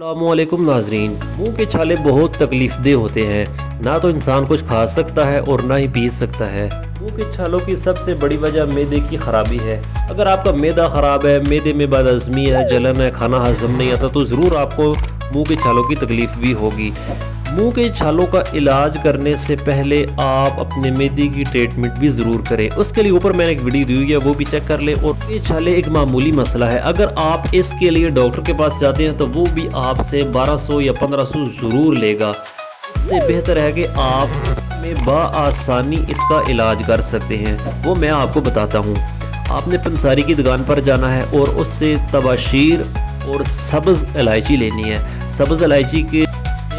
अस्सलामुअलैकुम नाजरीन। मुंह के छाले बहुत तकलीफ दह होते हैं। ना तो इंसान कुछ खा सकता है और ना ही पी सकता है। मुंह के छालों की सबसे बड़ी वजह मैदे की खराबी है। अगर आपका मैदा ख़राब है, मैदे में बदहज़मी है, जलन है, खाना हजम नहीं आता, तो ज़रूर आपको मुंह के छालों की तकलीफ़ भी होगी। मुंह के छालों का इलाज करने से पहले आप अपने मैदे की ट्रीटमेंट भी ज़रूर करें। उसके लिए ऊपर मैंने एक वीडियो दी हुई है, वो भी चेक कर लें। और ये छाले एक मामूली मसला है। अगर आप इसके लिए डॉक्टर के पास जाते हैं तो वो भी आपसे 1200 या 1500 ज़रूर लेगा। इससे बेहतर है कि आप में बआसानी इसका इलाज कर सकते हैं। वो मैं आपको बताता हूँ। आपने पंसारी की दुकान पर जाना है और उससे तबाशीर और सब्ज़ इलायची लेनी है। सब्ज़ इलायची के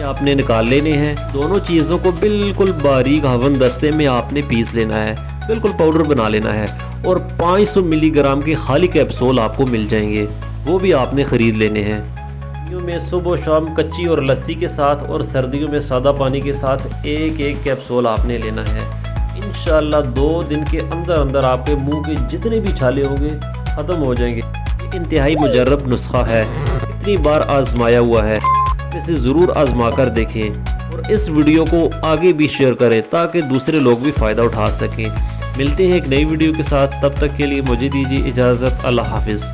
आपने निकाल लेने हैं। दोनों चीज़ों को बिल्कुल बारीक हवन दस्ते में आपने पीस लेना है, बिल्कुल पाउडर बना लेना है। और 500 मिलीग्राम के खाली कैप्सूल आपको मिल जाएंगे, वो भी आपने ख़रीद लेने हैं। गर्मियों में सुबह शाम कच्ची और लस्सी के साथ और सर्दियों में सादा पानी के साथ एक एक कैप्सूल आपने लेना है। इंशाल्लाह 2 दिन के अंदर अंदर आपके मुंह के जितने भी छाले होंगे ख़त्म हो जाएंगे। ये इंतहाई मुजर्रब नुस्खा है, इतनी बार आजमाया हुआ है। इसे ज़रूर आजमा कर देखें और इस वीडियो को आगे भी शेयर करें ताकि दूसरे लोग भी फ़ायदा उठा सकें। मिलते हैं एक नई वीडियो के साथ, तब तक के लिए मुझे दीजिए इजाज़त। अल्लाह हाफिज़।